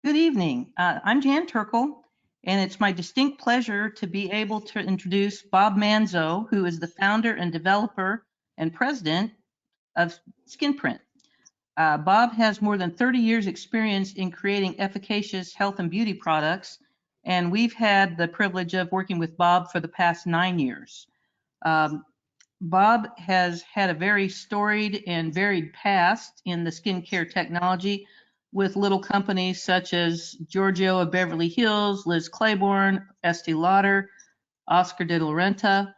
Good evening. I'm Jan Turkle, and it's my distinct pleasure to be able to introduce Bob MANZO, who is the founder and developer and president of SKINPRINT. Bob has more than 30 years experience in creating efficacious health and beauty products, and we've had the privilege of working with Bob for the past 9 years. Bob has had a very storied and varied past in the skincare technology with little companies such as Giorgio of Beverly Hills, Liz Claiborne, Estee Lauder, Oscar de la Renta,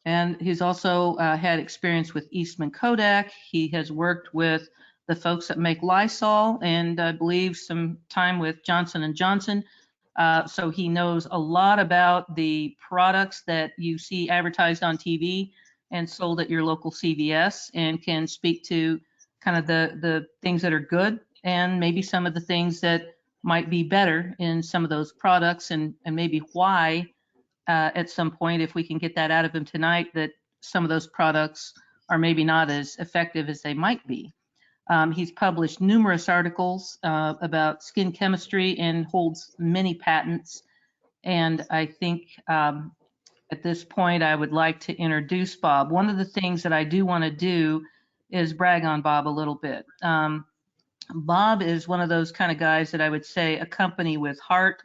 and he's also had experience with Eastman Kodak. He has worked with the folks that make Lysol and I believe some time with Johnson & Johnson. So he knows a lot about the products that you see advertised on TV and sold at your local CVS, and can speak to kind of the things that are good and maybe some of the things that might be better in some of those products, and maybe why at some point, if we can get that out of him tonight, that some of those products are maybe not as effective as they might be. He's published numerous articles about skin chemistry and holds many patents. And I think at this point, I would like to introduce Bob. One of the things that I do want to do is brag on Bob a little bit. Bob is one of those kind of guys that I would say a company with heart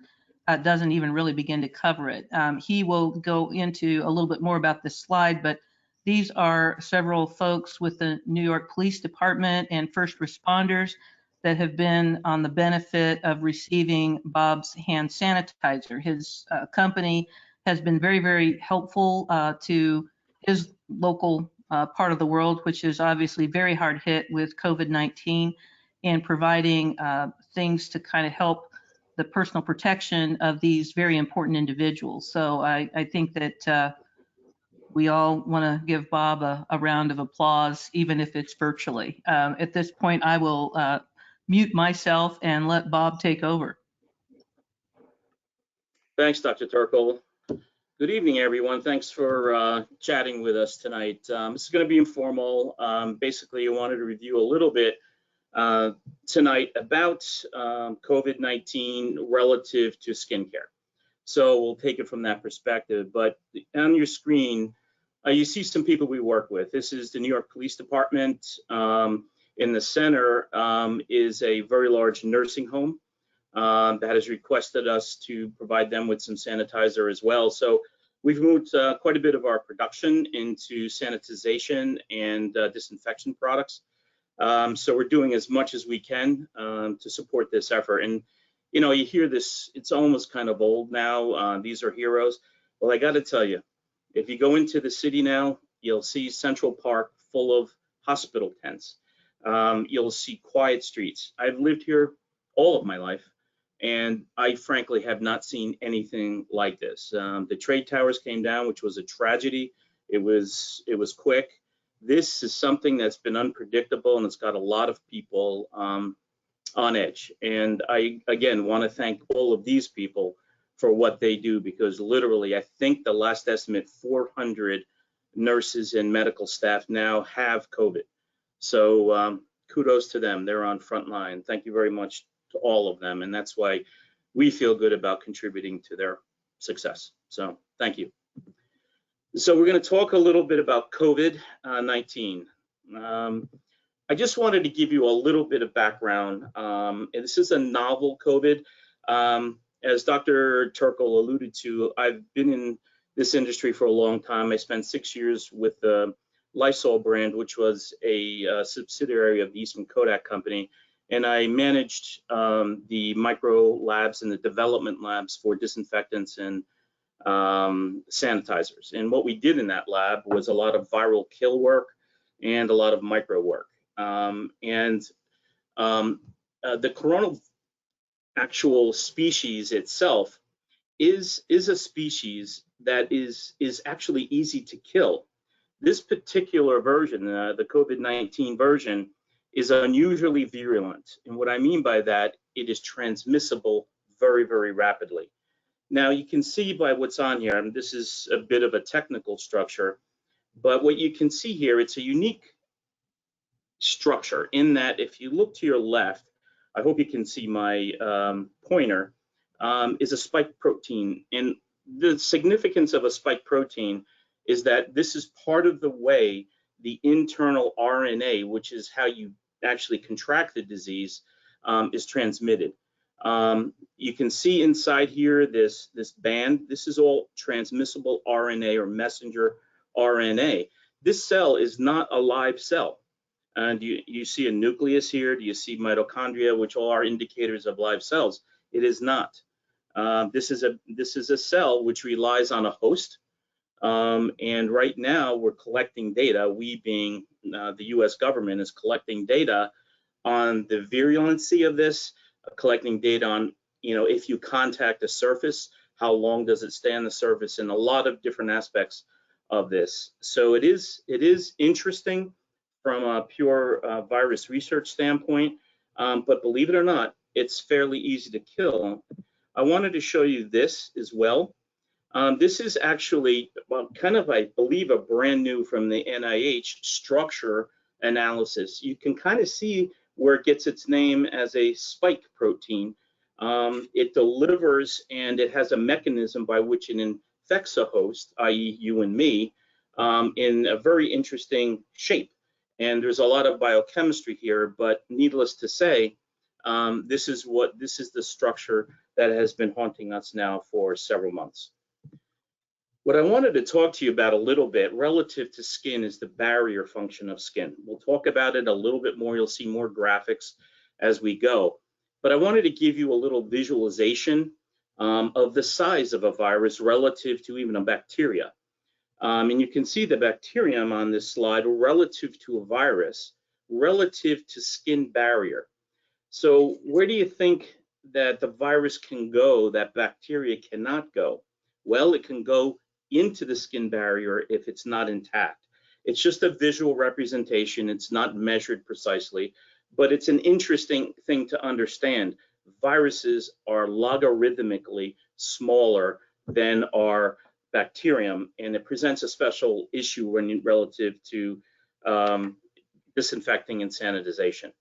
doesn't even really begin to cover it. He will go into a little bit more about this slide, but these are several folks with the New York Police Department and first responders that have been on the benefit of receiving Bob's hand sanitizer. His company has been very, very helpful to his local part of the world, which is obviously very hard hit with COVID-19, and providing things to kind of help the personal protection of these very important individuals. So I think that we all want to give Bob a round of applause, even if it's virtually. At this point, I will mute myself and let Bob take over. Thanks, Dr. Turkle. Good evening, everyone. Thanks for chatting with us tonight. This is going to be informal. Basically, I wanted to review a little bit tonight about COVID-19 relative to skincare. So we'll take it from that perspective. But on your screen, you see some people we work with. This is the New York Police Department. In the center is a very large nursing home that has requested us to provide them with some sanitizer as well. So we've moved quite a bit of our production into sanitization and disinfection products. So we're doing as much as we can to support this effort. And, you know, you hear this, it's almost kind of old now. These are heroes. Well, I got to tell you, if you go into the city now, you'll see Central Park full of hospital tents. You'll see quiet streets. I've lived here all of my life, and I frankly have not seen anything like this. The trade towers came down, which was a tragedy. It was quick. This is something that's been unpredictable, and it's got a lot of people on edge. And I, again, want to thank all of these people for what they do, because literally, I think the last estimate, 400 nurses and medical staff now have COVID. So kudos to them. They're on front line. Thank you very much to all of them. And that's why we feel good about contributing to their success. So thank you. So we're going to talk a little bit about COVID-19. I just wanted to give you a little bit of background. This is a novel COVID. As Dr. Turkle alluded to, I've been in this industry for a long time. I spent 6 years with the Lysol brand, which was a subsidiary of the Eastman Kodak company. And I managed the micro labs and the development labs for disinfectants and sanitizers. And what we did in that lab was a lot of viral kill work and a lot of micro work. The coronal actual species itself is a species that is actually easy to kill. This particular version, the COVID-19 version, is unusually virulent. And what I mean by that, it is transmissible very, very rapidly. Now, you can see by what's on here, and this is a bit of a technical structure, but what you can see here, it's a unique structure in that if you look to your left, I hope you can see my pointer, is a spike protein. And the significance of a spike protein is that this is part of the way the internal RNA, which is how you actually contract the disease, is transmitted. You can see inside here this band. This is all transmissible RNA or messenger RNA. This cell is not a live cell. And you see a nucleus here. Do you see mitochondria, which all are indicators of live cells? It is not. This is a cell which relies on a host. And right now we're collecting data. We being the U.S. government is collecting data on the virulency of this, collecting data on, if you contact a surface, how long does it stay on the surface, and a lot of different aspects of this. So it is interesting from a pure virus research standpoint, but believe it or not, it's fairly easy to kill. I wanted to show you this as well. This is actually, well, kind of, I believe, a brand new from the NIH structure analysis. You can kind of see where it gets its name as a spike protein. It delivers, and it has a mechanism by which it infects a host, i.e. you and me, in a very interesting shape. And there's a lot of biochemistry here, but needless to say, this is the structure that has been haunting us now for several months. What I wanted to talk to you about a little bit relative to skin is the barrier function of skin. We'll talk about it a little bit more. You'll see more graphics as we go. But I wanted to give you a little visualization of the size of a virus relative to even a bacteria. And you can see the bacterium on this slide relative to a virus, relative to skin barrier. So where do you think that the virus can go that bacteria cannot go? Well, it can go into the skin barrier if it's not intact. It's just a visual representation. It's not measured precisely, but it's an interesting thing to understand. Viruses are logarithmically smaller than our bacterium, and it presents a special issue when relative to disinfecting and sanitization.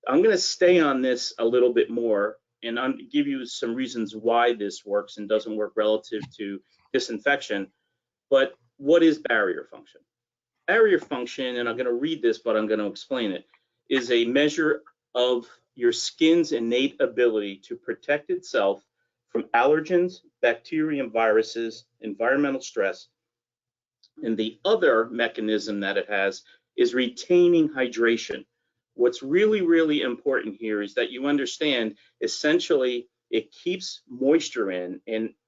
I'm going to stay on this a little bit more and give you some reasons why this works and doesn't work relative to disinfection. But what is barrier function? Barrier function, and I'm going to read this, but I'm going to explain it, is a measure of your skin's innate ability to protect itself from allergens, bacteria, and viruses, environmental stress. And the other mechanism that it has is retaining hydration. What's really, really important here is that you understand, essentially, it keeps moisture in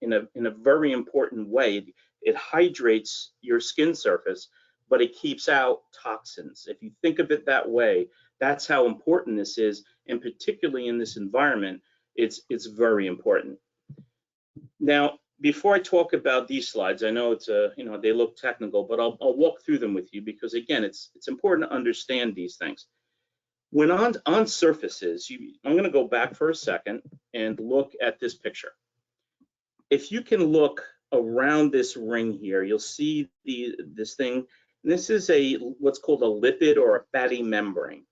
a very important way. It hydrates your skin surface, but it keeps out toxins. If you think of it that way, that's how important this is, and particularly in this environment, it's very important. Now, before I talk about these slides, I know it's they look technical, but I'll walk through them with you because, again, it's important to understand these things. When on surfaces, I'm going to go back for a second and look at this picture. If you can look around this ring here, you'll see this thing. This is what's called a lipid or a fatty membrane.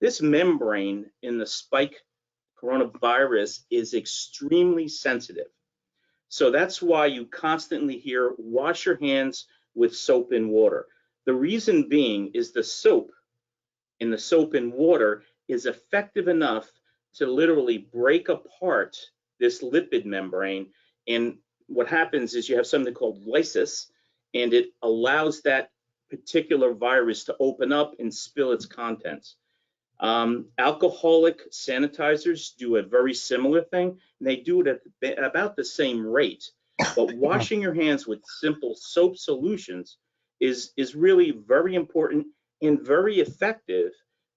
This membrane in the spike coronavirus is extremely sensitive. So that's why you constantly hear, wash your hands with soap and water. The reason being is the soap in the soap and water is effective enough to literally break apart this lipid membrane. And what happens is you have something called lysis, and it allows that particular virus to open up and spill its contents. Alcoholic sanitizers do a very similar thing, and they do it at about the same rate. But washing your hands with simple soap solutions is really very important and very effective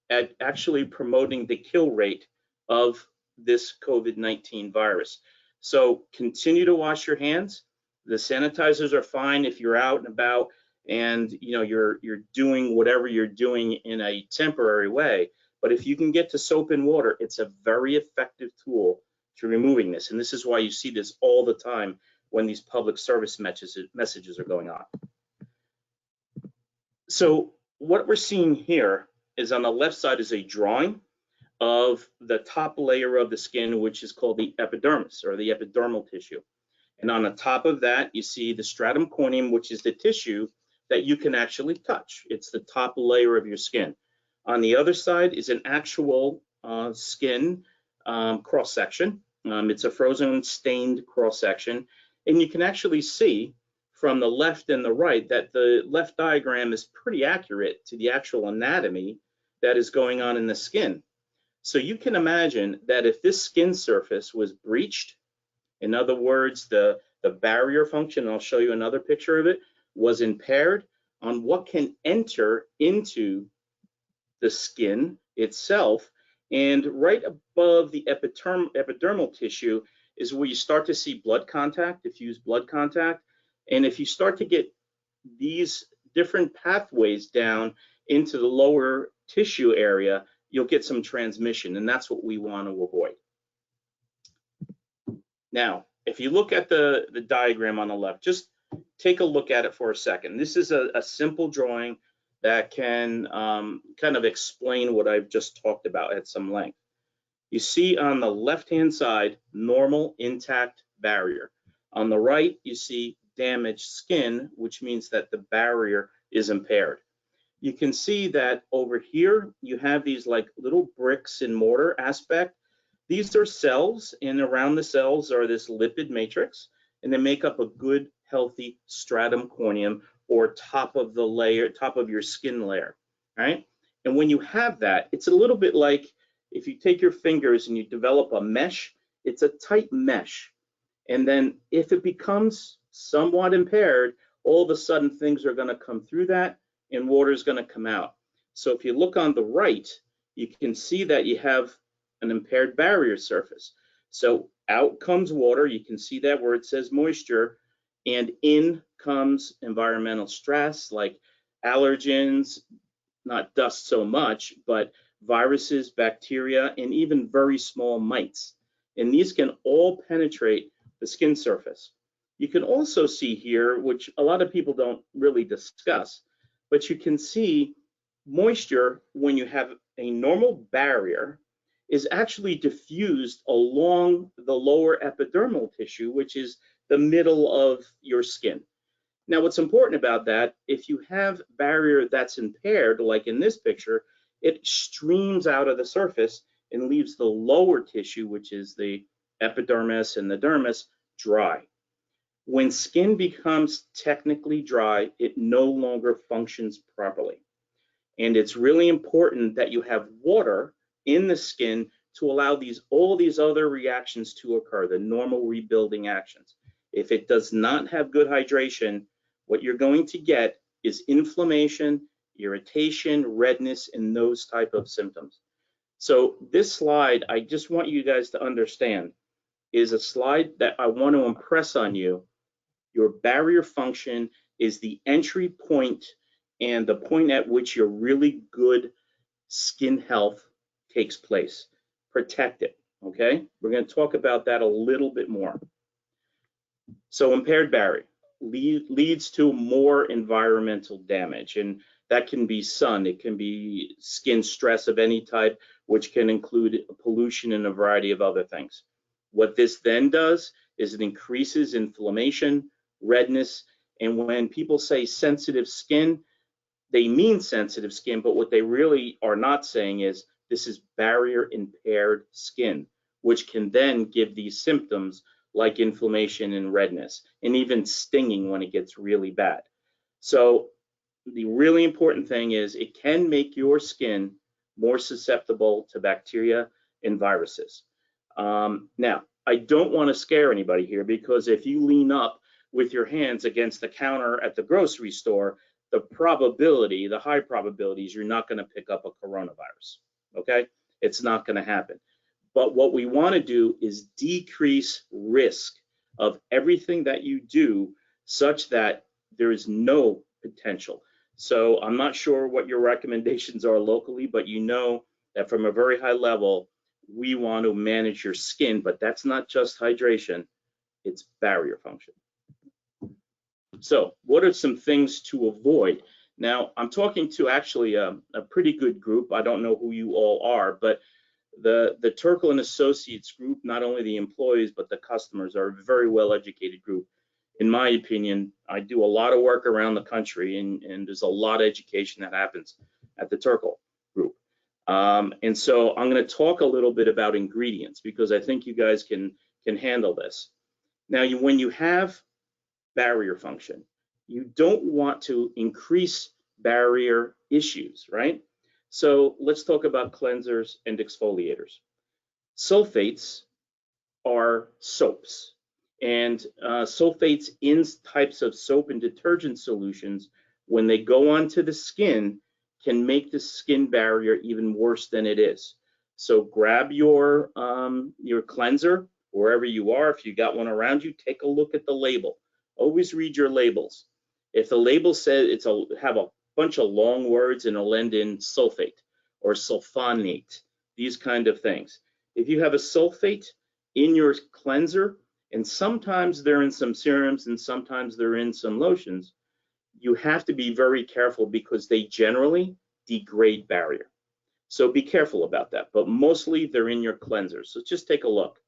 at actually promoting the kill rate of this COVID-19 virus. So continue to wash your hands. The sanitizers are fine if you're out and about and you're doing whatever you're doing in a temporary way. But if you can get to soap and water, it's a very effective tool to removing this. And this is why you see this all the time when these public service messages are going on. So what we're seeing here is on the left side is a drawing of the top layer of the skin, which is called the epidermis, or the epidermal tissue. And on the top of that, you see the stratum corneum, which is the tissue that you can actually touch. It's the top layer of your skin. On the other side is an actual skin cross-section. It's a frozen stained cross-section. And you can actually see from the left and the right that the left diagram is pretty accurate to the actual anatomy that is going on in the skin. So you can imagine that if this skin surface was breached, in other words, the barrier function, and I'll show you another picture of it, was impaired on what can enter into the skin itself. And right above the epidermal tissue is where you start to see blood contact, diffuse blood contact. And if you start to get these different pathways down into the lower tissue area, you'll get some transmission, and that's what we want to avoid. Now, if you look at the diagram on the left, just take a look at it for a second. This is a simple drawing that can kind of explain what I've just talked about at some length. You see on the left-hand side, normal intact barrier. On the right, you see damaged skin, which means that the barrier is impaired. You can see that over here, you have these like little bricks and mortar aspect. These are cells, and around the cells are this lipid matrix, and they make up a good, healthy stratum corneum, or top of the layer, top of your skin layer, right? And when you have that, it's a little bit like if you take your fingers and you develop a mesh, it's a tight mesh. And then if it becomes somewhat impaired, all of a sudden things are going to come through that and water is going to come out. So if you look on the right, you can see that you have an impaired barrier surface. So out comes water, you can see that where it says moisture, and in comes environmental stress like allergens, not dust so much, but viruses, bacteria, and even very small mites. And these can all penetrate the skin surface. You can also see here, which a lot of people don't really discuss, but you can see moisture when you have a normal barrier is actually diffused along the lower epidermal tissue, which is the middle of your skin. Now, what's important about that, if you have barrier that's impaired, like in this picture, it streams out of the surface and leaves the lower tissue, which is the epidermis and the dermis, dry. When skin becomes technically dry, it no longer functions properly. And it's really important that you have water in the skin to allow all these other reactions to occur, the normal rebuilding actions. If it does not have good hydration, what you're going to get is inflammation, irritation, redness, and those type of symptoms. So this slide, I just want you guys to understand, is a slide that I want to impress on you. Your barrier function is the entry point and the point at which your really good skin health takes place. Protect it, okay? We're going to talk about that a little bit more. So impaired barrier leads to more environmental damage, and that can be sun, it can be skin stress of any type, which can include pollution and a variety of other things. What this then does is it increases inflammation, redness, and when people say sensitive skin, they mean sensitive skin, but what they really are not saying is this is barrier impaired skin, which can then give these symptoms like inflammation and redness, and even stinging when it gets really bad. So the really important thing is it can make your skin more susceptible to bacteria and viruses. Now, I don't want to scare anybody here, because if you lean up with your hands against the counter at the grocery store, the probability, the high probability is you're not going to pick up a coronavirus, okay? It's not going to happen. But what we want to do is decrease risk of everything that you do such that there is no potential. So I'm not sure what your recommendations are locally, but you know that from a very high level, we want to manage your skin, but that's not just hydration, it's barrier function. So what are some things to avoid? Now, I'm talking to actually a pretty good group. I don't know who you all are, but The Turkle and Associates group, not only the employees, but the customers, are a very well-educated group. In my opinion, I do a lot of work around the country, and there's a lot of education that happens at the Turkle group. And so I'm going to talk a little bit about ingredients, because I think you guys can handle this. Now, when you have barrier function, you don't want to increase barrier issues, right? So let's talk about cleansers and exfoliators. Sulfates are soaps, and sulfates in types of soap and detergent solutions, when they go onto the skin, can make the skin barrier even worse than it is. So grab your cleanser wherever you are. If you got one around you, take a look at the label. Always read your labels. If the label says have a bunch of long words and it'll end in sulfate or sulfonate, these kind of things. If you have a sulfate in your cleanser, and sometimes they're in some serums and sometimes they're in some lotions, you have to be very careful, because they generally degrade barrier. So be careful about that, but mostly they're in your cleansers. So just take a look.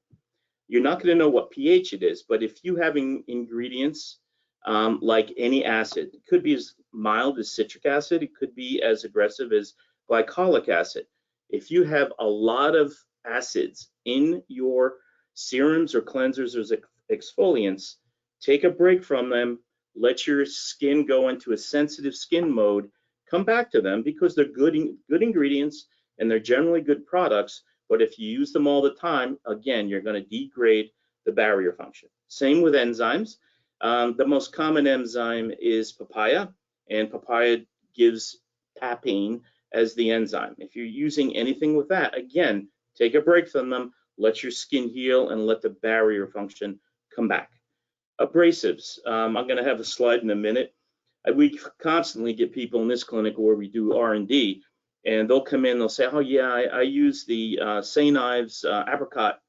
You're not going to know what pH it is, but if you have ingredients like any acid, it could be as mild as citric acid, it could be as aggressive as glycolic acid. If you have a lot of acids in your serums or cleansers or exfoliants, take a break from them, let your skin go into a sensitive skin mode, come back to them, because they're good ingredients and they're generally good products. But if you use them all the time, again, you're going to degrade the barrier function. Same with enzymes. The most common enzyme is papaya, and papaya gives papain as the enzyme. If you're using anything with that, again, take a break from them, let your skin heal, and let the barrier function come back. Abrasives. I'm going to have a slide in a minute. We constantly get people in this clinic where we do R&D, and they'll come in, they'll say, oh yeah, I use the St. Ives apricot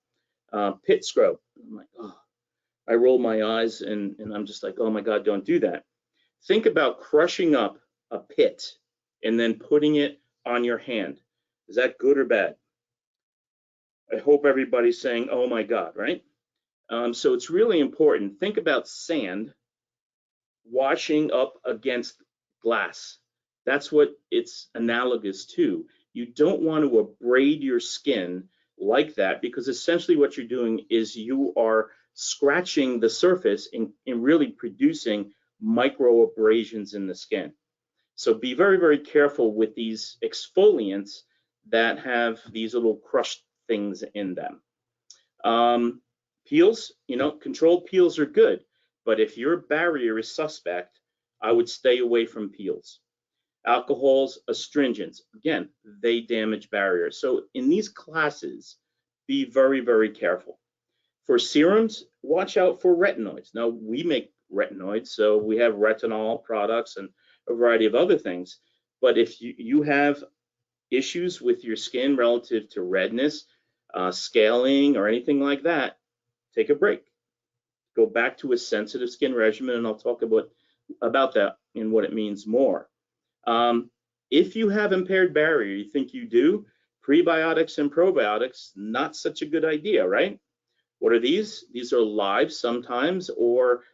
pit scrub. I'm like, oh. I roll my eyes, and I'm just like, oh my God, don't do that. Think about crushing up a pit and then putting it on your hand. Is that good or bad? I hope everybody's saying, oh my God, right? So it's really important. Think about sand washing up against glass. That's what it's analogous to. You don't want to abrade your skin like that, because essentially what you're doing is you are scratching the surface and really producing micro abrasions in the skin. So be very, very careful with these exfoliants that have these little crushed things in them. Peels, controlled peels are good, but if your barrier is suspect, I would stay away from peels. Alcohols, astringents, again, they damage barriers. So in these classes, be very, very careful. For serums, watch out for retinoids. Now, we make retinoids, so we have retinol products and a variety of other things. But if you have issues with your skin relative to redness, scaling, or anything like that, take a break. Go back to a sensitive skin regimen, and I'll talk about that and what it means more. If you have impaired barrier, you think you do, prebiotics and probiotics, not such a good idea, right? What are these? These are live sometimes, or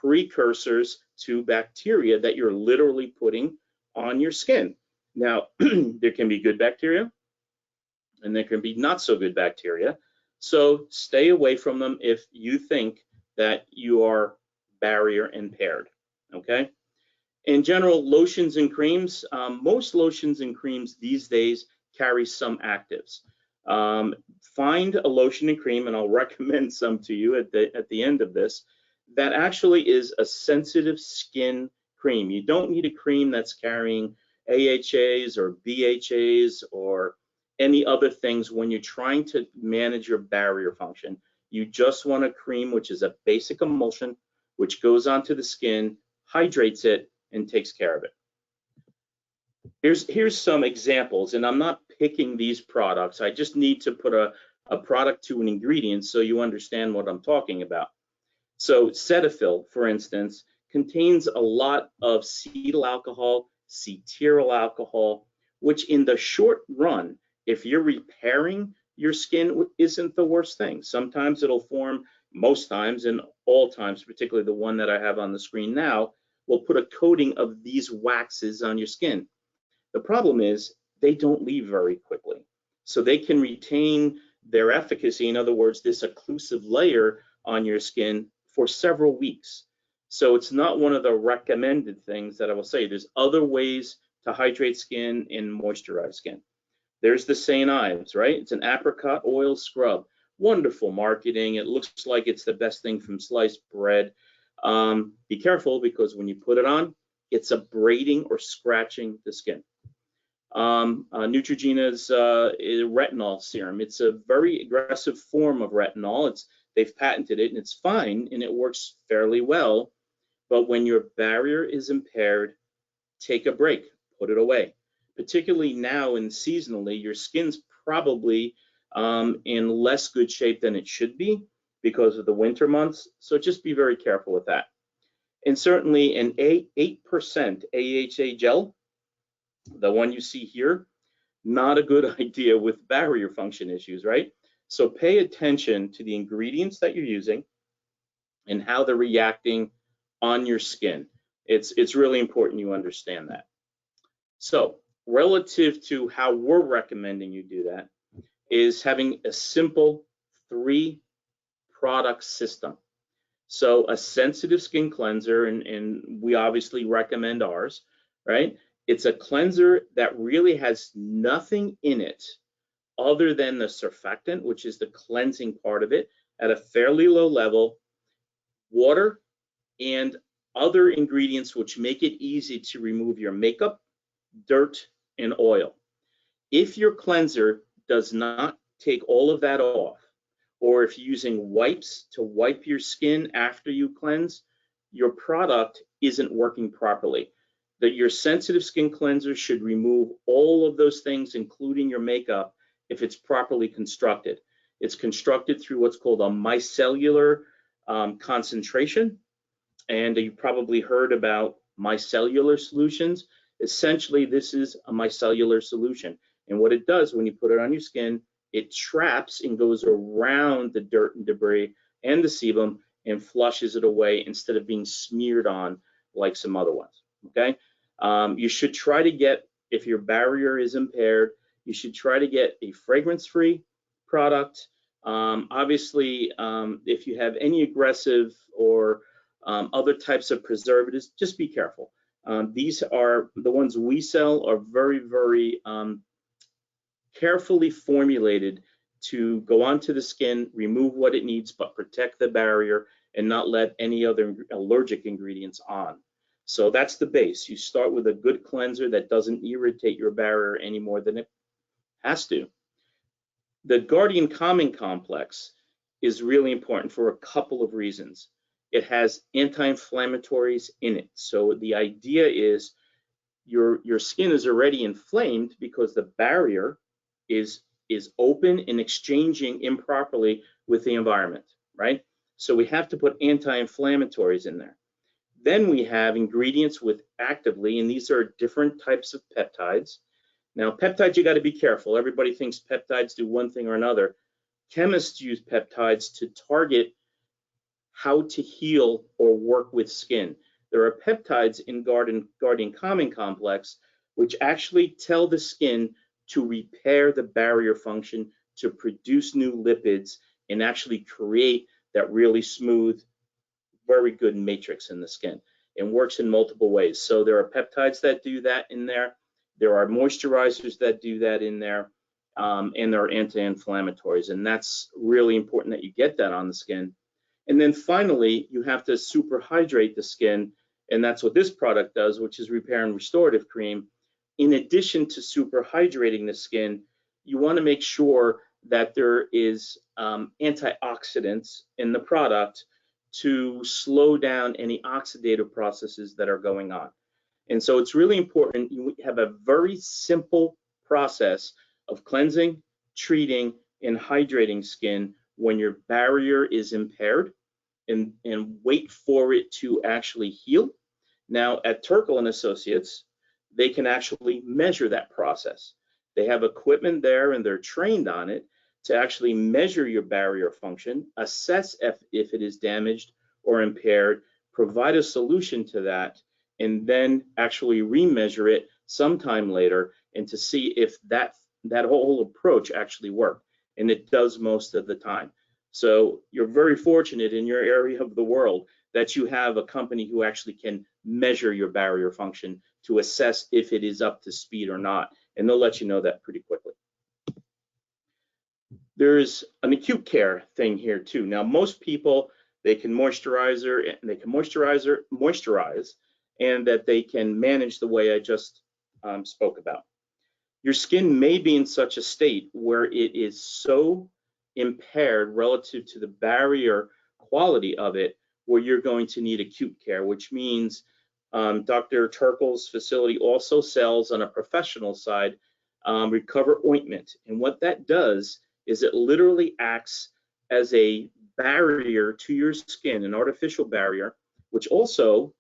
precursors to bacteria that you're literally putting on your skin. Now, there can be good bacteria and there can be not so good bacteria. So stay away from them if you think that you are barrier impaired, okay? In general, lotions and creams, most lotions and creams these days carry some actives. Find a lotion and cream, and I'll recommend some to you at the end of this, that actually is a sensitive skin cream. You don't need a cream that's carrying AHAs or BHAs or any other things when you're trying to manage your barrier function. You just want a cream which is a basic emulsion, which goes onto the skin, hydrates it, and takes care of it. Here's some examples, and I'm not picking these products. I just need to put a product to an ingredient so you understand what I'm talking about. So Cetaphil, for instance, contains a lot of cetyl alcohol, cetyl alcohol, which in the short run If you're repairing your skin, isn't the worst thing. Sometimes it'll form, most times and all times, particularly the one that I have on the screen now, will put a coating of these waxes on your skin. The problem is they don't leave very quickly. So they can retain their efficacy, in other words, this occlusive layer on your skin for several weeks. So it's not one of the recommended things that I will say. There's other ways to hydrate skin and moisturize skin. There's the St. Ives, right? It's an apricot oil scrub. Wonderful marketing. It looks like it's the best thing from sliced bread. Be careful, because when you put it on, it's abrading or scratching the skin. Neutrogena's retinol serum. It's a very aggressive form of retinol. They've patented it, and it's fine, and it works fairly well. But when your barrier is impaired, take a break, put it away. Particularly now and seasonally, your skin's probably in less good shape than it should be because of the winter months. So just be very careful with that. And certainly an 8% AHA gel, the one you see here, not a good idea with barrier function issues, right? So pay attention to the ingredients that you're using and how they're reacting on your skin. It's really important you understand that. So relative to how we're recommending you do that is having a simple 3-product system. So a sensitive skin cleanser, and we obviously recommend ours, right? It's a cleanser that really has nothing in it other than the surfactant, which is the cleansing part of it, at a fairly low level, water, and other ingredients which make it easy to remove your makeup, dirt, and oil. If your cleanser does not take all of that off, or if you're using wipes to wipe your skin after you cleanse, your product isn't working properly. That your sensitive skin cleanser should remove all of those things, including your makeup, if it's properly constructed. It's constructed through what's called a micellar concentration, and you probably heard about micellar solutions. Essentially, this is a micellar solution, and what it does when you put it on your skin, it traps and goes around the dirt and debris and the sebum and flushes it away instead of being smeared on like some other ones, okay? You should try to get, if your barrier is impaired, you should try to get a fragrance-free product. Obviously, if you have any aggressive or other types of preservatives, just be careful. These are the ones we sell are very, very carefully formulated to go onto the skin, remove what it needs, but protect the barrier and not let any other allergic ingredients on. So that's the base. You start with a good cleanser that doesn't irritate your barrier any more than it has to. The Guardian Calming Complex is really important for a couple of reasons. It has anti-inflammatories in it. So the idea is your skin is already inflamed because the barrier is open and exchanging improperly with the environment, right? So we have to put anti-inflammatories in there. Then we have ingredients with actively, and these are different types of peptides. Now, peptides, you got to be careful. Everybody thinks peptides do one thing or another. Chemists use peptides to target how to heal or work with skin. There are peptides in Guardian Calming Complex which actually tell the skin to repair the barrier function, to produce new lipids, and actually create that really smooth, very good matrix in the skin. It works in multiple ways. So there are peptides that do that in there. There are moisturizers that do that in there, and there are anti-inflammatories. And that's really important that you get that on the skin. And then finally, you have to super hydrate the skin, and that's what this product does, which is Repair and Restorative Cream. In addition to super hydrating the skin, you want to make sure that there is antioxidants in the product to slow down any oxidative processes that are going on. And so it's really important you have a very simple process of cleansing, treating, and hydrating skin when your barrier is impaired, and wait for it to actually heal. Now at Turkle and Associates, they can actually measure that process. They have equipment there and they're trained on it to actually measure your barrier function, assess if it is damaged or impaired, provide a solution to that, and then actually remeasure it sometime later and to see if that whole approach actually worked. And it does most of the time. So you're very fortunate in your area of the world that you have a company who actually can measure your barrier function to assess if it is up to speed or not. And they'll let you know that pretty quickly. There's an acute care thing here too. Now, most people, they can moisturize, and that they can manage the way I just spoke about. Your skin may be in such a state where it is so impaired relative to the barrier quality of it, where you're going to need acute care, which means Dr. Turkle's facility also sells on a professional side Recover ointment. And what that does is it literally acts as a barrier to your skin, an artificial barrier, which also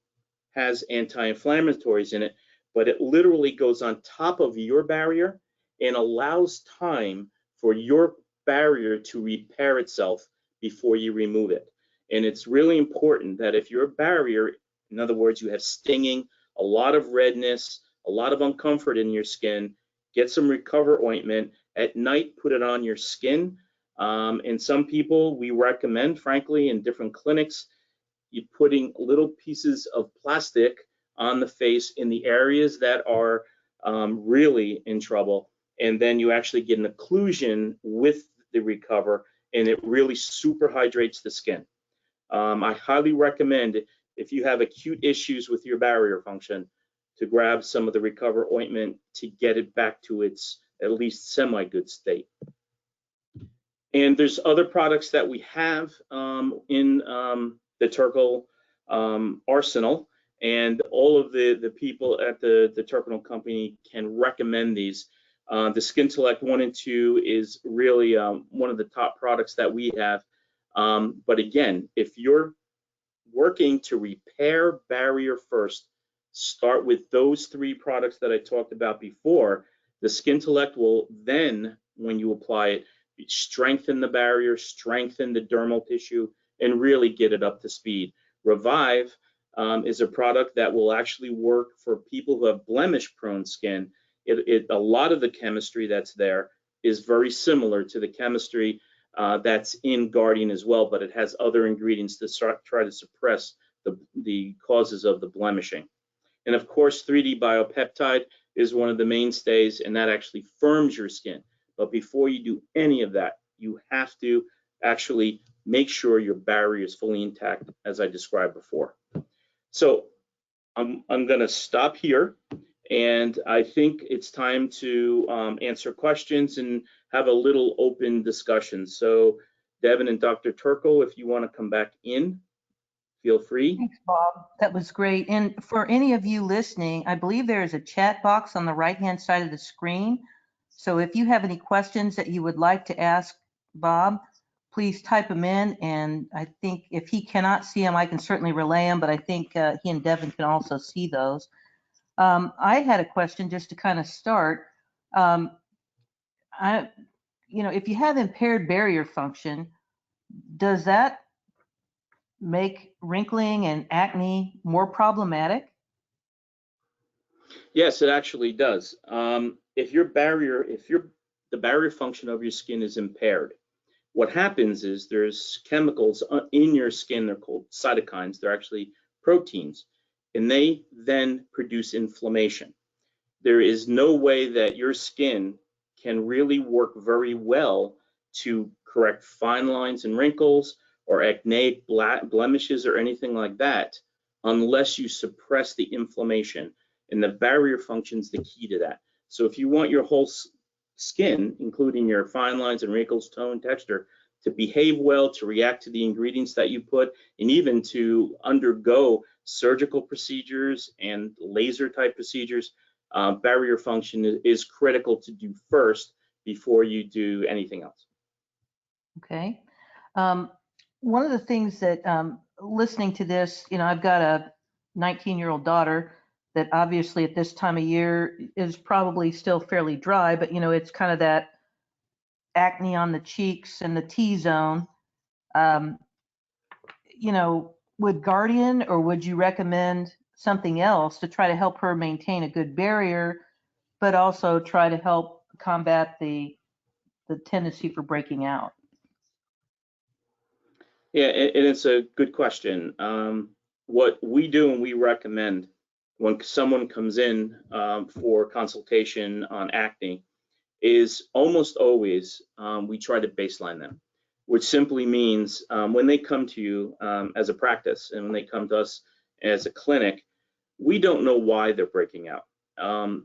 has anti-inflammatories in it, but it literally goes on top of your barrier and allows time for your barrier to repair itself before you remove it. And it's really important that if your barrier, in other words, you have stinging, a lot of redness, a lot of uncomfort in your skin, get some Recover ointment. At night, put it on your skin. And some people, we recommend, frankly, in different clinics, you putting little pieces of plastic on the face in the areas that are really in trouble, and then you actually get an occlusion with the Recover, and it really super hydrates the skin. I highly recommend, if you have acute issues with your barrier function, to grab some of the Recover ointment to get it back to its at least semi-good state. And there's other products that we have in the Turkle arsenal, and all of the people at the Turkle company can recommend these. The Skin Select 1 and 2 is really one of the top products that we have. But again, if you're working to repair barrier first, start with those 3 products that I talked about before. The Skin Select will then, when you apply it, strengthen the barrier, strengthen the dermal tissue, and really get it up to speed. Revive is a product that will actually work for people who have blemish-prone skin. A lot of the chemistry that's there is very similar to the chemistry that's in Guardian as well, but it has other ingredients to try to suppress the causes of the blemishing. And of course, 3D biopeptide is one of the mainstays, and that actually firms your skin. But before you do any of that, you have to actually make sure your barrier is fully intact, as I described before. So I'm going to stop here, and I think it's time to answer questions and have a little open discussion. So Devin and Dr. Turkle, if you want to come back in, feel free. Thanks, Bob. That was great. And for any of you listening, I believe there is a chat box on the right-hand side of the screen. So if you have any questions that you would like to ask Bob, please type them in. And I think if he cannot see them, I can certainly relay them, but I think he and Devin can also see those. I had a question just to kind of start. If you have impaired barrier function, does that make wrinkling and acne more problematic? Yes, it actually does. If the barrier function of your skin is impaired, what happens is there's chemicals in your skin. They're called cytokines. They're actually proteins, and they then produce inflammation. There is no way that your skin can really work very well to correct fine lines and wrinkles or acneic blemishes or anything like that unless you suppress the inflammation. And the barrier function is the key to that. So if you want your whole skin, including your fine lines and wrinkles, tone, texture, to behave well, to react to the ingredients that you put, and even to undergo surgical procedures and laser type procedures, barrier function is critical to do first before you do anything else. Okay. One of the things that listening to this, I've got a 19-year-old daughter that obviously at this time of year is probably still fairly dry, but it's kind of that acne on the cheeks and the T-zone. Um, would Guardian, or would you recommend something else to try to help her maintain a good barrier, but also try to help combat the tendency for breaking out? Yeah, and it's a good question. What we do and we recommend when someone comes in for consultation on acne is almost always we try to baseline them, which simply means when they come to you as a practice and when they come to us as a clinic, we don't know why they're breaking out.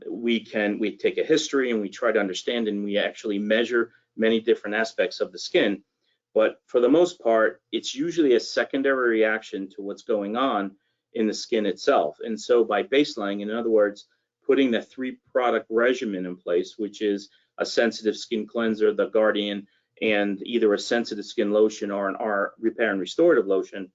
We take a history and we try to understand, and we actually measure many different aspects of the skin. But for the most part, it's usually a secondary reaction to what's going on in the skin itself. And so by baselining, in other words, putting the 3-product regimen in place, which is a sensitive skin cleanser, the Guardian, and either a sensitive skin lotion or an repair and restorative lotion,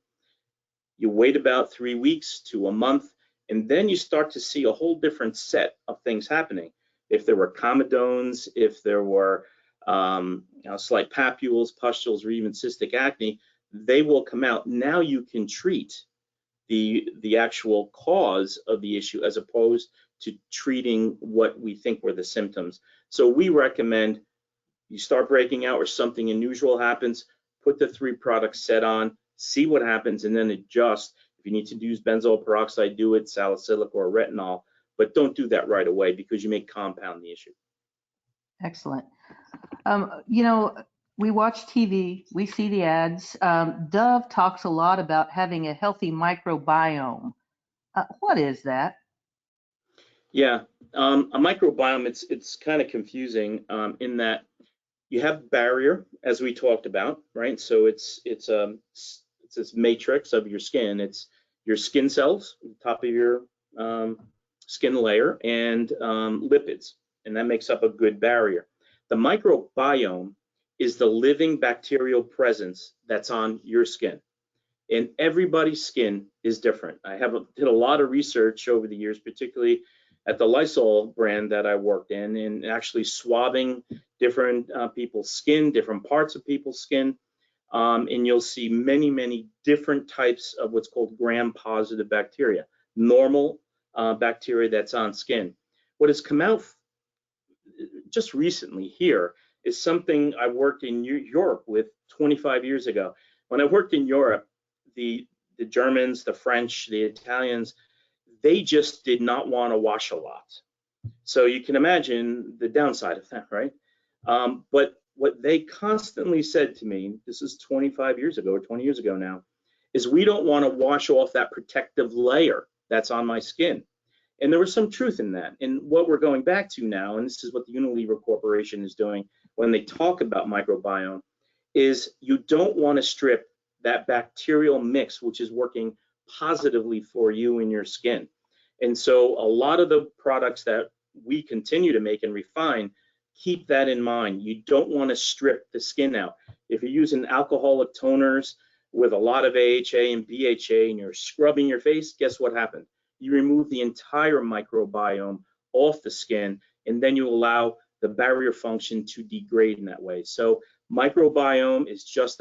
you wait about 3 weeks to a month, and then you start to see a whole different set of things happening. If there were comedones, if there were slight papules, pustules, or even cystic acne, they will come out. Now you can treat the actual cause of the issue as opposed to treating what we think were the symptoms. So we recommend you start breaking out or something unusual happens, put the 3-product set on, see what happens, and then adjust. If you need to use benzoyl peroxide, do it, salicylic or retinol, but don't do that right away because you may compound the issue. Excellent. We watch TV, we see the ads. Dove talks a lot about having a healthy microbiome. What is that? Yeah, a microbiome, it's kind of confusing in that you have barrier, as we talked about, right? So it's this matrix of your skin. It's your skin cells, top of your skin layer, and lipids, and that makes up a good barrier. The microbiome is the living bacterial presence that's on your skin. And everybody's skin is different. I did a lot of research over the years, particularly at the Lysol brand that I worked in, and actually swabbing different people's skin, different parts of people's skin. And you'll see many, many different types of what's called gram-positive bacteria, normal bacteria that's on skin. What has come out just recently here is something I worked in Europe with 25 years ago. When I worked in Europe, the Germans, the French, the Italians, they just did not want to wash a lot. So you can imagine the downside of that, right? But what they constantly said to me, this is 25 years ago or 20 years ago now, is we don't want to wash off that protective layer that's on my skin. And there was some truth in that. And what we're going back to now, and this is what the Unilever Corporation is doing when they talk about microbiome, is you don't want to strip that bacterial mix, which is working positively for you in your skin. And so a lot of the products that we continue to make and refine, keep that in mind. You don't want to strip the skin out. If you're using alcoholic toners with a lot of AHA and BHA and you're scrubbing your face, guess what happened? You remove the entire microbiome off the skin, and then you allow the barrier function to degrade in that way. So microbiome is just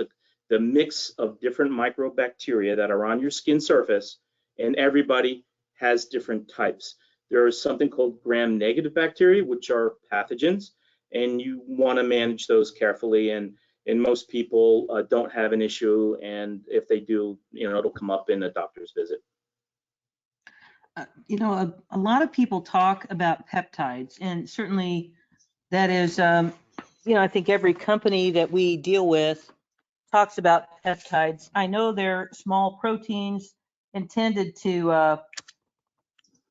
the mix of different microbacteria that are on your skin surface, and everybody has different types. There is something called gram-negative bacteria, which are pathogens, and you want to manage those carefully. And most people don't have an issue, and if they do, it'll come up in a doctor's visit. A lot of people talk about peptides, and certainly that is, I think every company that we deal with talks about peptides. I know they're small proteins intended to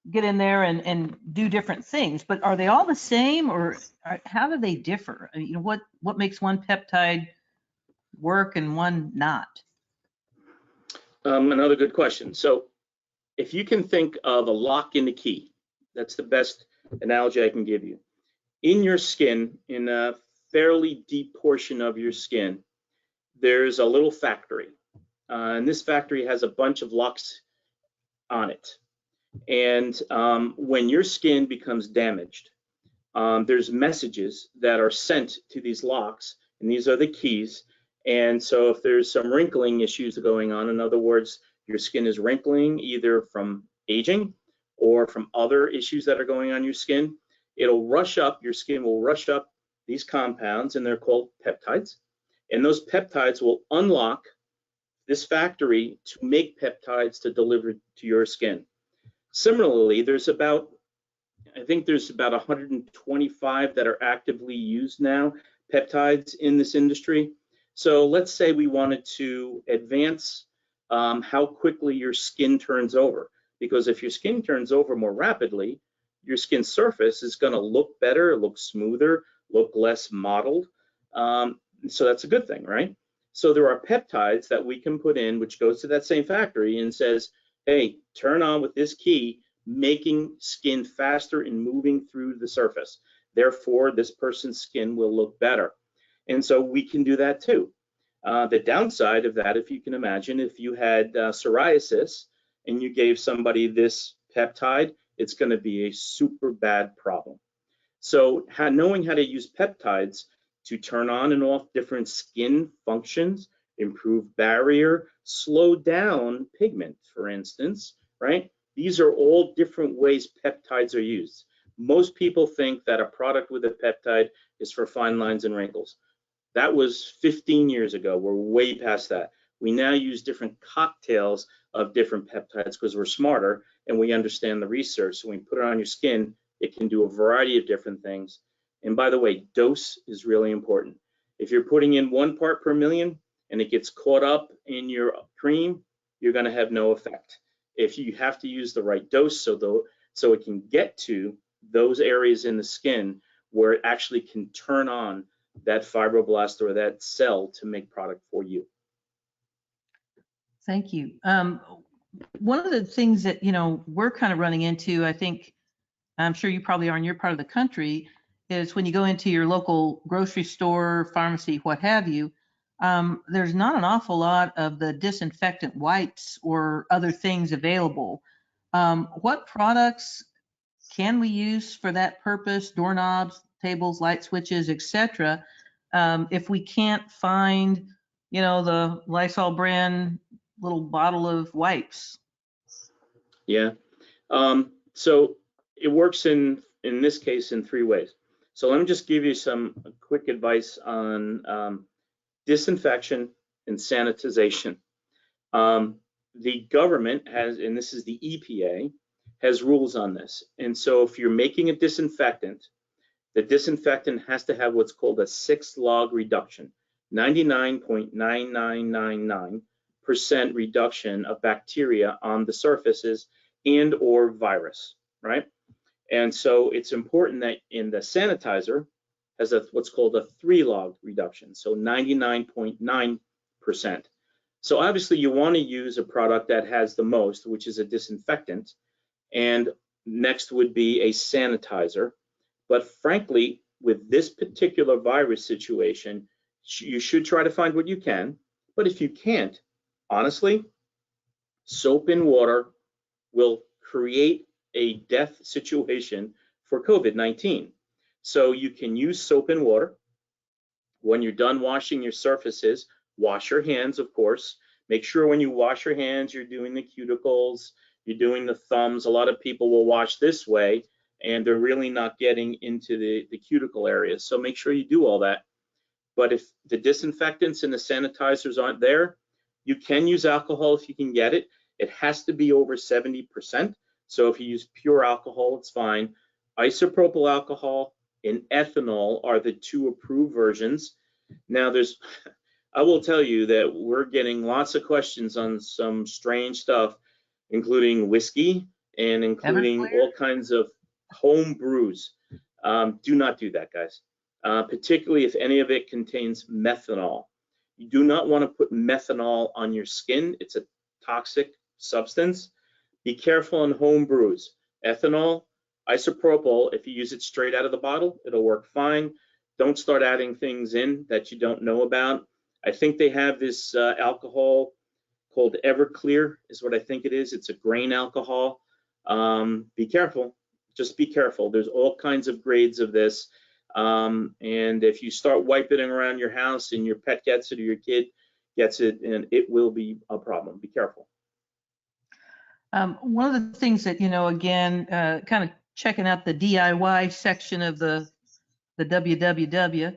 get in there and do different things, but are they all the same, or how do they differ? I mean, what makes one peptide work and one not? Another good question. So if you can think of a lock and a key, that's the best analogy I can give you. In your skin, in a fairly deep portion of your skin, there's a little factory. And this factory has a bunch of locks on it. And when your skin becomes damaged, there's messages that are sent to these locks, and these are the keys. And so if there's some wrinkling issues going on, in other words, your skin is wrinkling either from aging or from other issues that are going on your skin, it'll rush up, your skin will rush up these compounds, and they're called peptides. And those peptides will unlock this factory to make peptides to deliver to your skin. Similarly, I think there's about 125 that are actively used now, peptides in this industry. So let's say we wanted to advance how quickly your skin turns over, because if your skin turns over more rapidly, your skin surface is going to look better, look smoother, look less mottled. So that's a good thing, right? So there are peptides that we can put in, which goes to that same factory and says, hey, turn on with this key, making skin faster and moving through the surface. Therefore, this person's skin will look better. And so we can do that too. The downside of that, if you can imagine, if you had psoriasis and you gave somebody this peptide, it's going to be a super bad problem. So knowing how to use peptides to turn on and off different skin functions, improve barrier, slow down pigment, for instance, right? These are all different ways peptides are used. Most people think that a product with a peptide is for fine lines and wrinkles. That was 15 years ago. We're way past that. We now use different cocktails of different peptides because we're smarter and we understand the research. So when you put it on your skin, it can do a variety of different things. And by the way, dose is really important. If you're putting in 1 part per million and it gets caught up in your cream, you're going to have no effect. If you have to use the right dose so it can get to those areas in the skin where it actually can turn on that fibroblast or that cell to make product for you. Thank you. One of the things that, we're kind of running into, I think, I'm sure you probably are in your part of the country, is when you go into your local grocery store, pharmacy, what have you, there's not an awful lot of the disinfectant wipes or other things available. What products can we use for that purpose? Doorknobs, tables, light switches, etc. If we can't find, the Lysol brand little bottle of wipes. Yeah. So it works in this case in 3 ways. So let me just give you some quick advice on disinfection and sanitization. The government has, and this is the EPA, has rules on this. And so if you're making a disinfectant, the disinfectant has to have what's called a 6-log reduction, 99.9999% reduction of bacteria on the surfaces and or virus, right? And so it's important that in the sanitizer has what's called a 3-log reduction, so 99.9%. So obviously you want to use a product that has the most, which is a disinfectant, and next would be a sanitizer. But frankly, with this particular virus situation, you should try to find what you can. But if you can't, honestly, soap and water will create a death situation for COVID-19. So you can use soap and water. When you're done washing your surfaces, wash your hands, of course. Make sure when you wash your hands, you're doing the cuticles, you're doing the thumbs. A lot of people will wash this way, and they're really not getting into the cuticle areas. So make sure you do all that. But if the disinfectants and the sanitizers aren't there, you can use alcohol if you can get it. It has to be over 70%. So if you use pure alcohol, it's fine. Isopropyl alcohol and ethanol are the 2 approved versions. Now I will tell you that we're getting lots of questions on some strange stuff, including whiskey and including all kinds of home brews. Do not do that, guys, particularly if any of it contains methanol. You do not want to put methanol on your skin. It's a toxic substance. Be careful on home brews. Ethanol, isopropyl, if you use it straight out of the bottle, it'll work fine. Don't start adding things in that you don't know about. I think they have this alcohol called Everclear is what I think it is. It's a grain alcohol. Be careful. Just be careful. There's all kinds of grades of this. And if you start wiping it around your house and your pet gets it or your kid gets it, and it will be a problem. Be careful. One of the things that, again, kind of checking out the DIY section of the WWW,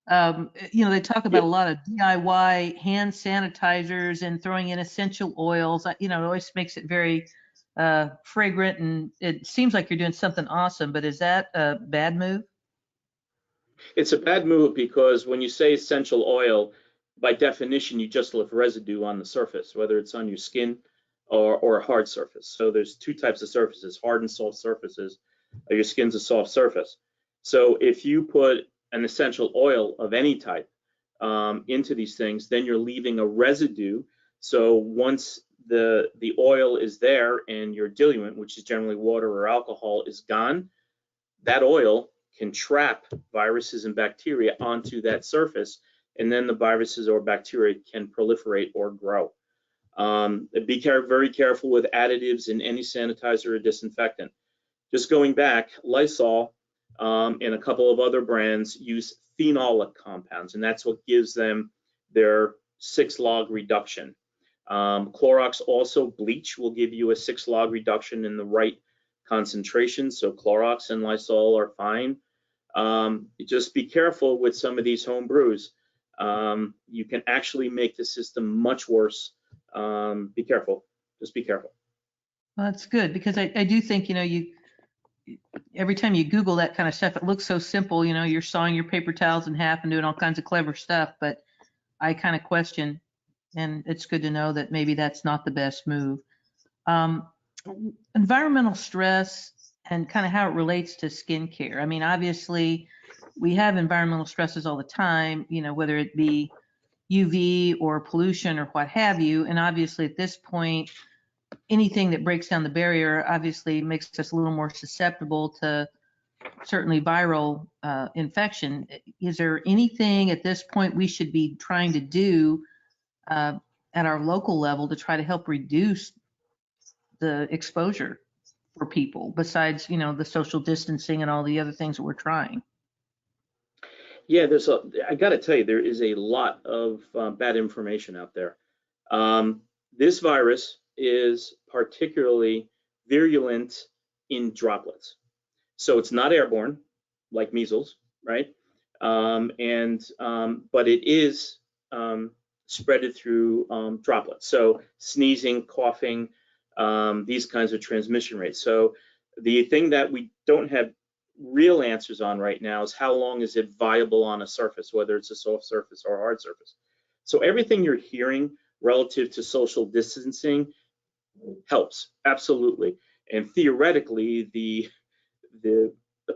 they talk about Yep. a lot of DIY hand sanitizers and throwing in essential oils. It always makes it very fragrant, and it seems like you're doing something awesome, but is that a bad move? It's a bad move because when you say essential oil, by definition, you just left residue on the surface, whether it's on your skin or a hard surface. So there's two types of surfaces, hard and soft surfaces. Your skin's a soft surface. So if you put an essential oil of any type into these things, then you're leaving a residue. So once the oil is there and your diluent, which is generally water or alcohol, is gone, that oil can trap viruses and bacteria onto that surface, and then the viruses or bacteria can proliferate or grow. Be very careful with additives in any sanitizer or disinfectant. Just going back, Lysol and a couple of other brands use phenolic compounds, and that's what gives them their 6-log reduction. Clorox also, bleach will give you a 6-log reduction in the right concentration, so Clorox and Lysol are fine. Just be careful with some of these home brews. You can actually make the system much worse. Be careful. Just be careful. Well, that's good, because I do think, every time you Google that kind of stuff, it looks so simple. You're sawing your paper towels in half and doing all kinds of clever stuff, but I kind of question, and it's good to know that maybe that's not the best move. Environmental stress and kind of how it relates to skincare. I mean, obviously, we have environmental stresses all the time, whether it be UV or pollution or what have you. And obviously, at this point, anything that breaks down the barrier obviously makes us a little more susceptible to certainly viral infection. Is there anything at this point we should be trying to do at our local level to try to help reduce the exposure for people, besides, the social distancing and all the other things that we're trying? Yeah, I got to tell you, there is a lot of bad information out there. This virus is particularly virulent in droplets. So it's not airborne like measles, right? But it is spreaded through droplets. So sneezing, coughing, these kinds of transmission rates. So the thing that we don't have real answers on right now is how long is it viable on a surface, whether it's a soft surface or a hard surface. So everything you're hearing relative to social distancing helps, absolutely. And theoretically, the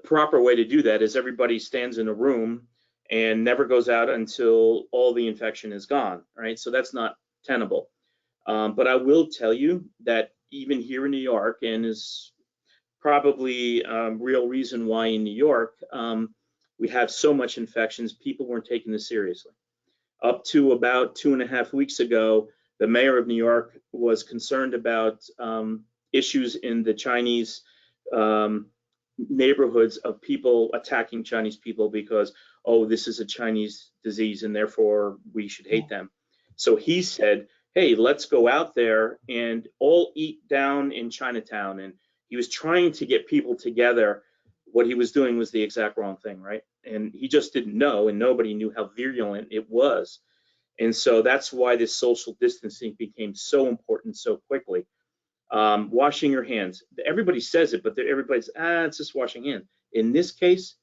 proper way to do that is everybody stands in a room and never goes out until all the infection is gone, right? So that's not tenable. But I will tell you that even here in New York, and is probably real reason why in New York we have so much infections, people weren't taking this seriously. Up to about 2.5 weeks ago, the mayor of New York was concerned about issues in the Chinese neighborhoods of people attacking Chinese people because, oh, this is a Chinese disease and therefore we should hate them. So he said, hey, let's go out there and all eat down in Chinatown. And he was trying to get people together. What he was doing was the exact wrong thing, right? And he just didn't know, and nobody knew how virulent it was. And so that's why this social distancing became so important so quickly. Washing your hands. Everybody says it, but everybody's, it's just washing hands. In this case,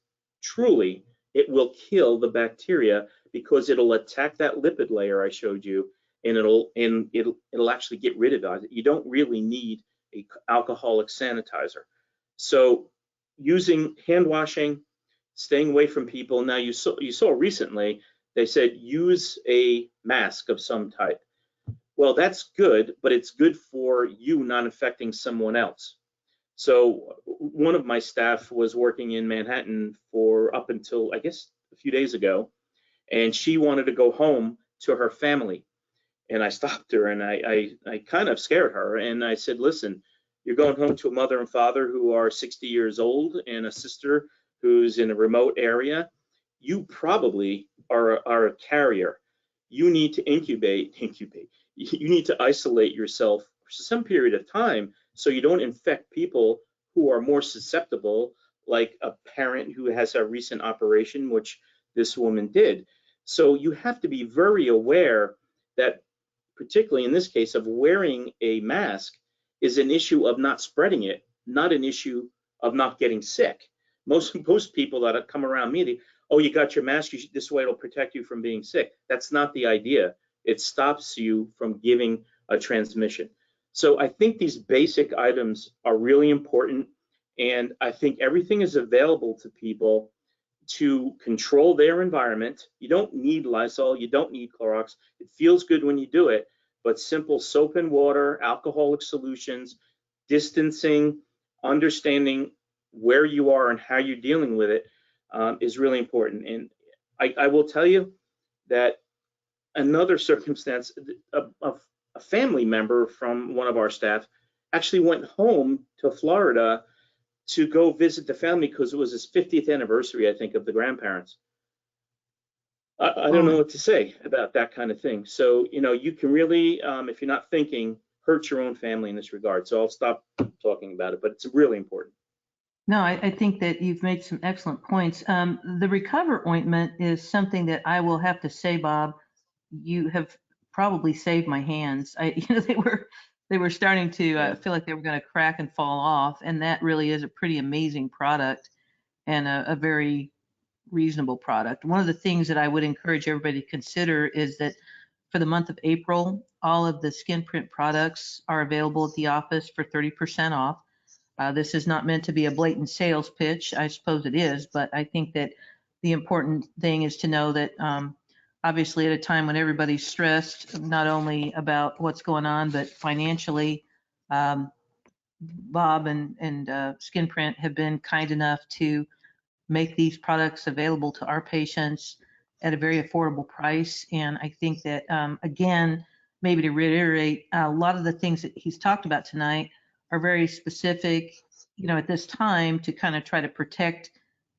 truly, it will kill the bacteria because it'll attack that lipid layer I showed you, and it'll actually get rid of it. You don't really need an alcoholic sanitizer. So using hand washing, staying away from people. Now you saw recently they said use a mask of some type. Well, that's good, but it's good for you not infecting someone else. So one of my staff was working in Manhattan for up until, I guess, a few days ago, and she wanted to go home to her family. And I stopped her and I kind of scared her. And I said, listen, you're going home to a mother and father who are 60 years old and a sister who's in a remote area, you probably are a carrier. You need to incubate. You need to isolate yourself for some period of time so you don't infect people who are more susceptible, like a parent who has a recent operation, which this woman did. So you have to be very aware that, particularly in this case, of wearing a mask is an issue of not spreading it, not an issue of not getting sick. Most people that come around me, they, oh, you got your mask, this way it'll protect you from being sick. That's not the idea. It stops you from giving a transmission. So I think these basic items are really important, and I think everything is available to people to control their environment. You don't need Lysol, you don't need Clorox. It feels good when you do it, but simple soap and water, alcoholic solutions, distancing, understanding where you are and how you're dealing with it is really important. And I will tell you that another circumstance, a family member from one of our staff actually went home to Florida to go visit the family because it was his 50th anniversary, I think, of the grandparents. I don't know what to say about that kind of thing. So, you know, you can really, if you're not thinking, hurt your own family in this regard. So I'll stop talking about it, but it's really important. No, I think that you've made some excellent points. The Recover ointment is something that I will have to say, Bob, you have probably saved my hands. They were starting to feel like they were going to crack and fall off, and that really is a pretty amazing product and a very reasonable product. One of the things that I would encourage everybody to consider is that for the month of April, all of the SKINPRINT products are available at the office for 30% off. This is not meant to be a blatant sales pitch. I suppose it is, but I think that the important thing is to know that obviously at a time when everybody's stressed, not only about what's going on, but financially, Bob and SKINPRINT have been kind enough to make these products available to our patients at a very affordable price. And I think that, again, maybe to reiterate, a lot of the things that he's talked about tonight are very specific, you know, at this time to kind of try to protect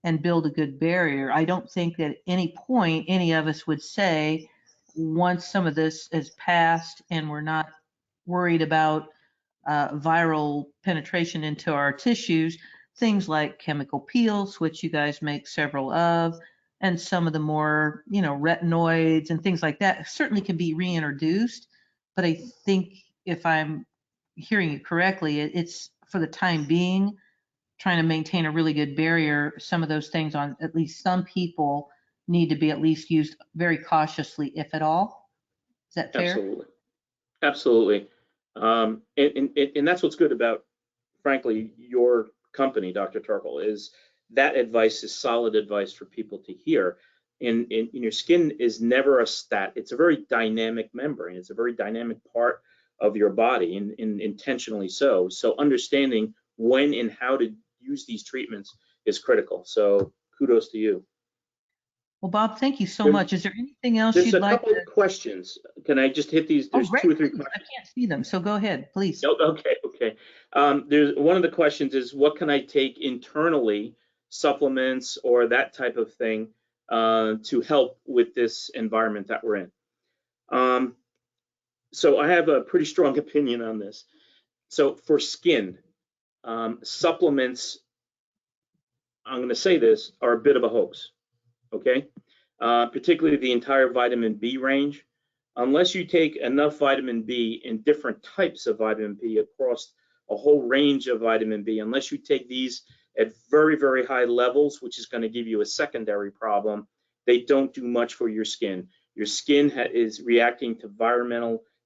and build a good barrier. I don't think that at any point any of us would say, once some of this is passed and we're not worried about viral penetration into our tissues, things like chemical peels, which you guys make several of, and some of the more, you know, retinoids and things like that certainly can be reintroduced. But I think if I'm hearing you correctly, it's for the time being, trying to maintain a really good barrier. Some of those things on at least some people need to be at least used very cautiously, if at all. Is that fair? Absolutely. Absolutely. And that's what's good about, frankly, your company, Dr. Turkle, is that advice is solid advice for people to hear. And your skin is never a stat. It's a very dynamic membrane. It's a very dynamic part of your body, and intentionally so. So understanding when and how to use these treatments is critical. So kudos to you. Well, Bob, thank you so much. Is there anything else you'd like to? There's a couple of questions. Can I just hit these? There's 2 or 3 questions. I can't see them, so go ahead, please. Oh, okay. There's one of the questions is, what can I take internally, supplements or that type of thing, to help with this environment that we're in? So I have a pretty strong opinion on this. So for skin, supplements, I'm going to say this, are a bit of a hoax. Okay, particularly the entire vitamin B range. Unless you take enough vitamin B in different types of vitamin B across a whole range of vitamin B, unless you take these at very, very high levels, which is going to give you a secondary problem, they don't do much for your skin. Your skin is reacting to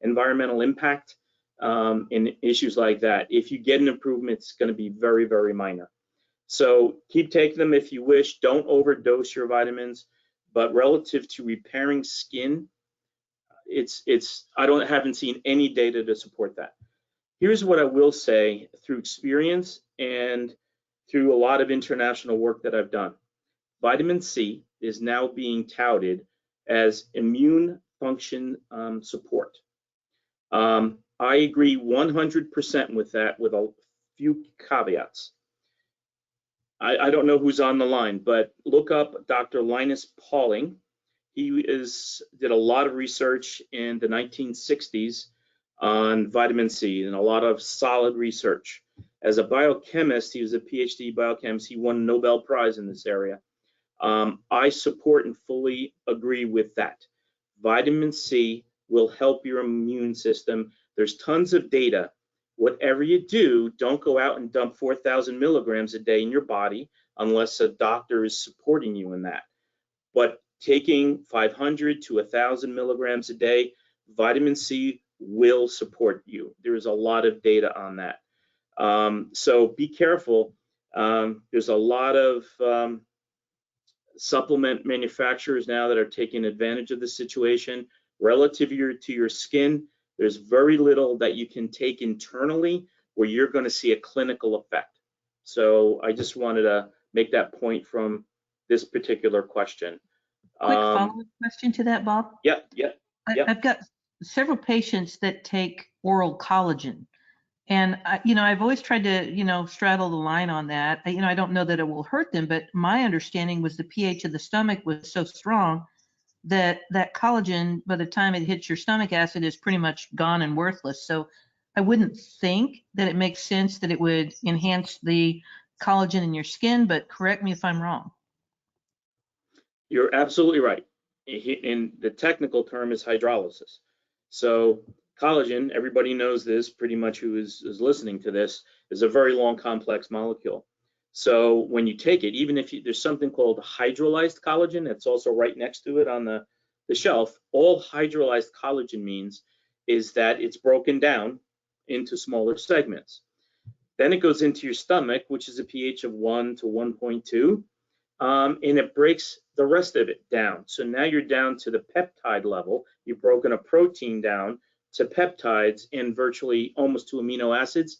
environmental impact and issues like that. If you get an improvement, it's going to be very, very minor. So keep taking them if you wish. Don't overdose your vitamins. But relative to repairing skin, I haven't seen any data to support that. Here's what I will say through experience and through a lot of international work that I've done. Vitamin C is now being touted as immune function support. I agree 100% with that, with few caveats. I don't know who's on the line, but look up Dr. Linus Pauling. He did a lot of research in the 1960s on vitamin C and a lot of solid research. As a biochemist, he was a PhD biochemist. He won a Nobel Prize in this area. I support and fully agree with that. Vitamin C will help your immune system. There's tons of data. Whatever you do, don't go out and dump 4,000 milligrams a day in your body unless a doctor is supporting you in that. But taking 500 to 1,000 milligrams a day, vitamin C will support you. There's a lot of data on that. So be careful. There's a lot of supplement manufacturers now that are taking advantage of the situation. Relative to your skin, there's very little that you can take internally where you're going to see a clinical effect. So I just wanted to make that point from this particular question. Quick follow-up question to that, Bob. Yeah. I've got several patients that take oral collagen. And, I've always tried to, straddle the line on that. I don't know that it will hurt them, but my understanding was the pH of the stomach was so strong that collagen, by the time it hits your stomach acid, is pretty much gone and worthless. So I wouldn't think that it makes sense that it would enhance the collagen in your skin, but correct me if I'm wrong. You're absolutely right. In the technical term is hydrolysis. So collagen, everybody knows this, pretty much who is listening to this, is a very long, complex molecule. So when you take it, even if there's something called hydrolyzed collagen, that's also right next to it on the shelf, all hydrolyzed collagen means is that it's broken down into smaller segments. Then it goes into your stomach, which is a pH of 1 to 1.2, and it breaks the rest of it down. So now you're down to the peptide level. You've broken a protein down to peptides and virtually almost to amino acids.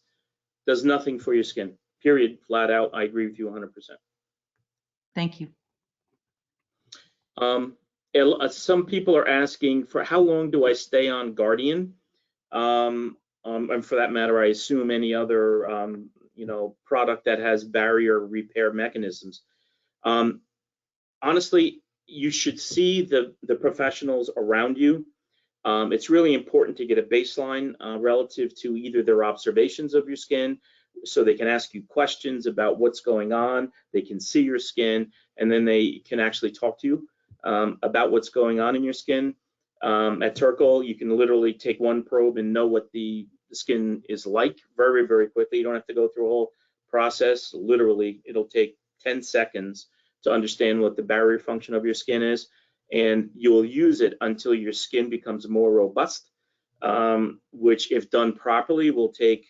Does nothing for your skin, period, flat out. I agree with you 100%. Thank you. Some people are asking, for how long do I stay on Guardian? And for that matter, I assume any other product that has barrier repair mechanisms. Honestly, you should see the professionals around you. It's really important to get a baseline relative to either their observations of your skin, so they can ask you questions about what's going on, they can see your skin, and then they can actually talk to you about what's going on in your skin. At Turkle, you can literally take one probe and know what the skin is like very, very quickly. You don't have to go through a whole process. Literally, it'll take 10 seconds to understand what the barrier function of your skin is, and you will use it until your skin becomes more robust, which, if done properly, will take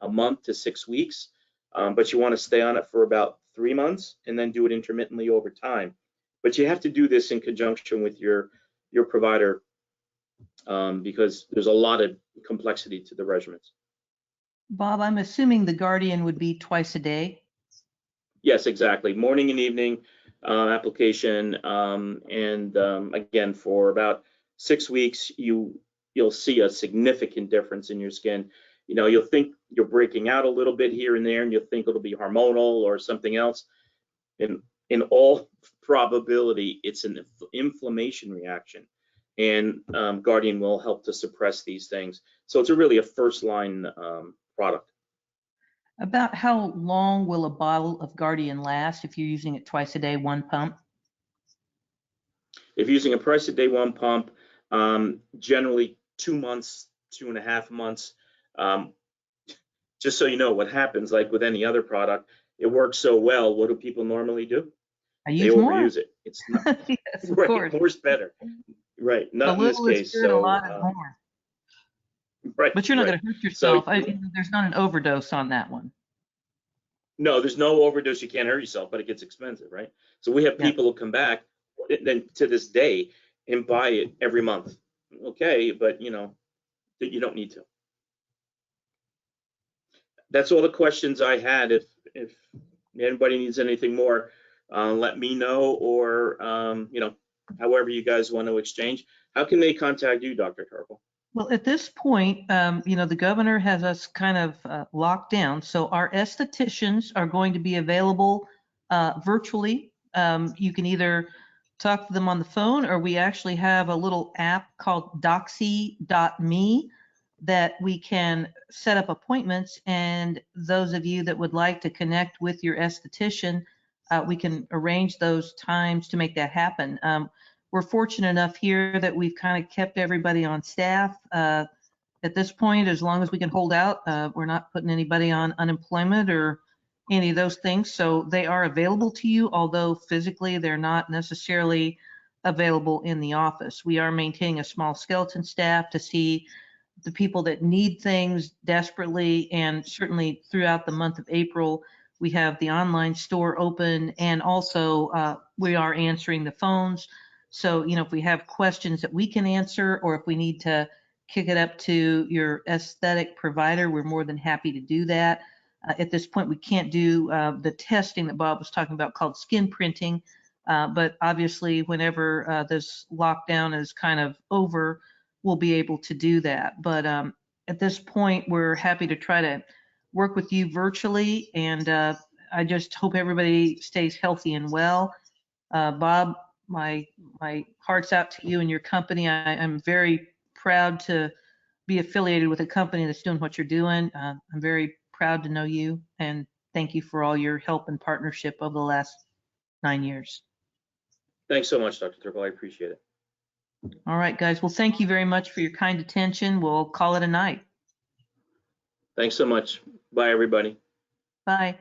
a month to 6 weeks, but you want to stay on it for about 3 months and then do it intermittently over time. But you have to do this in conjunction with your provider, because there's a lot of complexity to the regimens. Bob, I'm assuming the Guardian would be twice a day? Yes, exactly. Morning and evening application, and again, for about 6 weeks, you'll see a significant difference in your skin. You'll think you're breaking out a little bit here and there, and you'll think it'll be hormonal or something else. In all probability, it's an inflammation reaction, and Guardian will help to suppress these things. So it's really a first-line product. About how long will a bottle of Guardian last if you're using it twice a day, one pump? If you're using a twice a day, one pump, generally 2 months, 2.5 months. Just so you know what happens, like with any other product, it works so well. What do people normally do? I use more. They overuse it. It's not, yes, of right, course. More's better. Right, not in this case. A lot is more. Right. But you're not going to hurt yourself. So, there's not an overdose on that one. No, there's no overdose. You can't hurt yourself, but it gets expensive, right? So we have people who come back then to this day and buy it every month. Okay, but you don't need to. That's all the questions I had. If anybody needs anything more, let me know, or however you guys want to exchange. How can they contact you, Dr. Turkle? Well, at this point, the governor has us kind of locked down. So our estheticians are going to be available virtually. You can either talk to them on the phone, or we actually have a little app called doxy.me that we can set up appointments. And those of you that would like to connect with your esthetician, we can arrange those times to make that happen. We're fortunate enough here that we've kind of kept everybody on staff at this point. As long as we can hold out, we're not putting anybody on unemployment or any of those things. So they are available to you, although physically they're not necessarily available in the office. We are maintaining a small skeleton staff to see the people that need things desperately. And certainly throughout the month of April, we have the online store open, and also we are answering the phones. So, if we have questions that we can answer, or if we need to kick it up to your aesthetic provider, we're more than happy to do that. At this point, we can't do the testing that Bob was talking about called skin printing, but obviously whenever this lockdown is kind of over, we'll be able to do that. But at this point, we're happy to try to work with you virtually, and I just hope everybody stays healthy and well. Bob, my heart's out to you and your company. I'm very proud to be affiliated with a company that's doing what you're doing. I'm very proud to know you, and thank you for all your help and partnership over the last 9 years. Thanks so much, Dr. Turkle. I appreciate it. All right, guys. Well, thank you very much for your kind attention. We'll call it a night. Thanks so much. Bye, everybody. Bye.